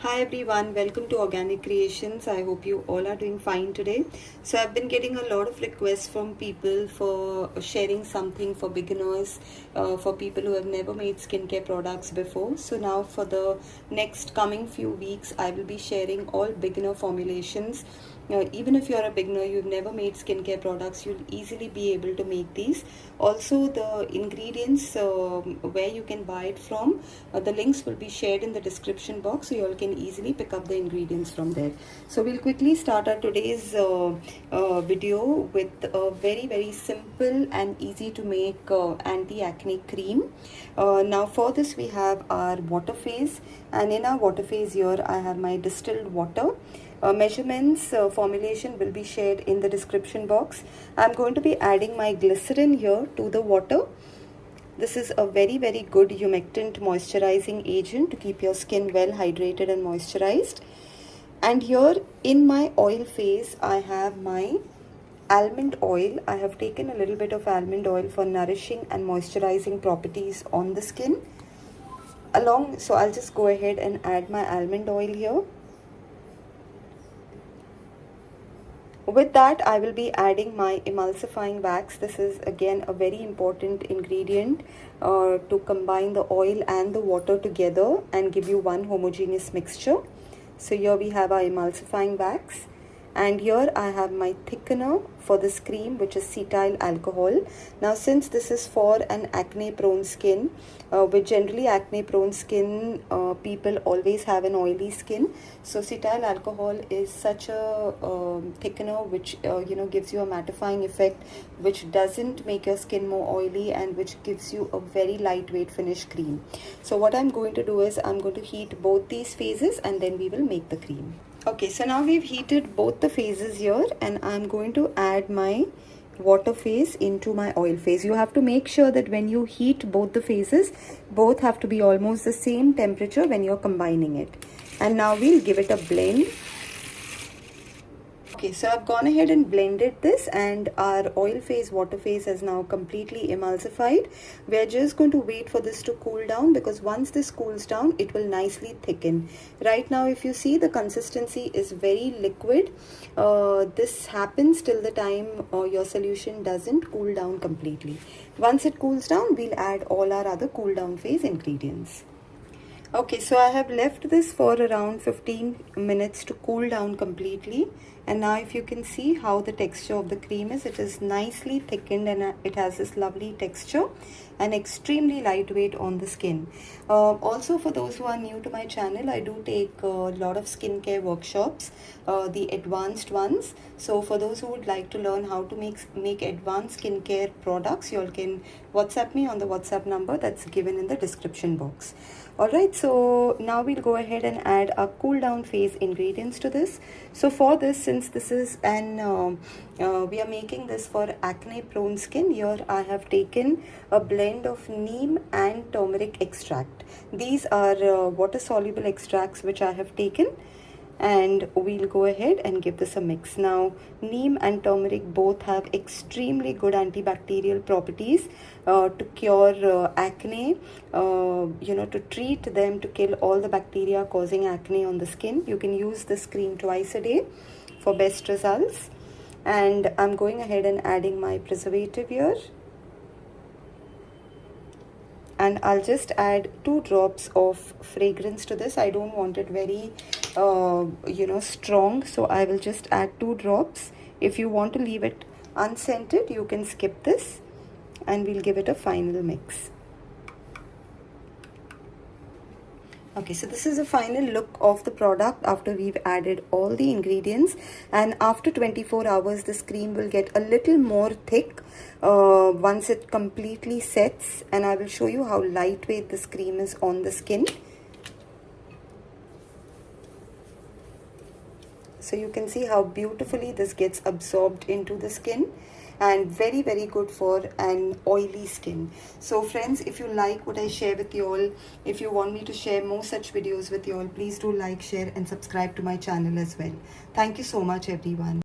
Hi everyone, welcome to Organic Creations. I hope you all are doing fine today. So I've been getting a lot of requests from people for sharing something for beginners, for people who have never made skincare products before. So now for the next coming few weeks, I will be sharing all beginner formulations. Even if you're a beginner, you've never made skincare products, you'll easily be able to make these. Also the ingredients, where you can buy it from, the links will be shared in the description box, so you all can easily pick up the ingredients from there. So we'll quickly start our today's video with a very simple and easy to make anti-acne cream. Now for this we have our water phase, and in our water phase here I have my distilled water. Measurements, formulation will be shared in the description box. I'm going to be adding my glycerin here to the water. This is a very good humectant moisturizing agent to keep your skin well hydrated and moisturized. And here in my oil phase I have my almond oil. I have taken a little bit of almond oil for nourishing and moisturizing properties on the skin. So I'll just go ahead and add my almond oil here. With that, I will be adding my emulsifying wax. This is again a very important ingredient to combine the oil and the water together and give you one homogeneous mixture. So here we have our emulsifying wax, and here I have my thickener for this cream, which is cetyl alcohol. Now since this is for an acne prone skin, with generally acne prone skin, people always have an oily skin, so cetyl alcohol is such a thickener which gives you a mattifying effect, which doesn't make your skin more oily and which gives you a very lightweight finish cream. So what I'm going to do is I'm going to heat both these phases and then we will make the cream. Okay, so now we've heated both the phases here, and I'm going to add my water phase into my oil phase. You have to make sure that when you heat both the phases, both have to be almost the same temperature when you're combining it. And now we'll give it a blend. Okay, so I've gone ahead and blended this, and our oil phase, water phase has now completely emulsified. We're just going to wait for this to cool down, because once this cools down, it will nicely thicken. Right now, if you see, the consistency is very liquid. This happens till the time your solution doesn't cool down completely. Once it cools down, we'll add all our other cool down phase ingredients. Okay, so I have left this for around 15 minutes to cool down completely, and now if you can see how the texture of the cream is, it is nicely thickened and it has this lovely texture and extremely lightweight on the skin. Also, for those who are new to my channel, I do take a lot of skincare workshops, the advanced ones. So for those who would like to learn how to make advanced skincare products, you all can WhatsApp me on the WhatsApp number that's given in the description box. Alright, so now we'll go ahead and add our cool down phase ingredients to this. So for this, since this is we are making this for acne prone skin, here I have taken a blend of neem and turmeric extract. These are water soluble extracts which I have taken, and we'll go ahead and give this a mix. Now neem and turmeric both have extremely good antibacterial properties to cure acne, to treat them, to kill all the bacteria causing acne on the skin. You can use this cream twice a day for best results. And I'm going ahead and adding my preservative here, and I'll just add 2 drops of fragrance to this. I don't want it very strong, so I will just add 2 drops. If you want to leave it unscented, you can skip this, and we'll give it a final mix. Okay, so this is a final look of the product after we've added all the ingredients, and after 24 hours this cream will get a little more thick once it completely sets, and I will show you how lightweight this cream is on the skin. So you can see how beautifully this gets absorbed into the skin, and very good for an oily skin. So friends, if you like what I share with you all, if you want me to share more such videos with you all, please do like, share and subscribe to my channel as well. Thank you so much everyone.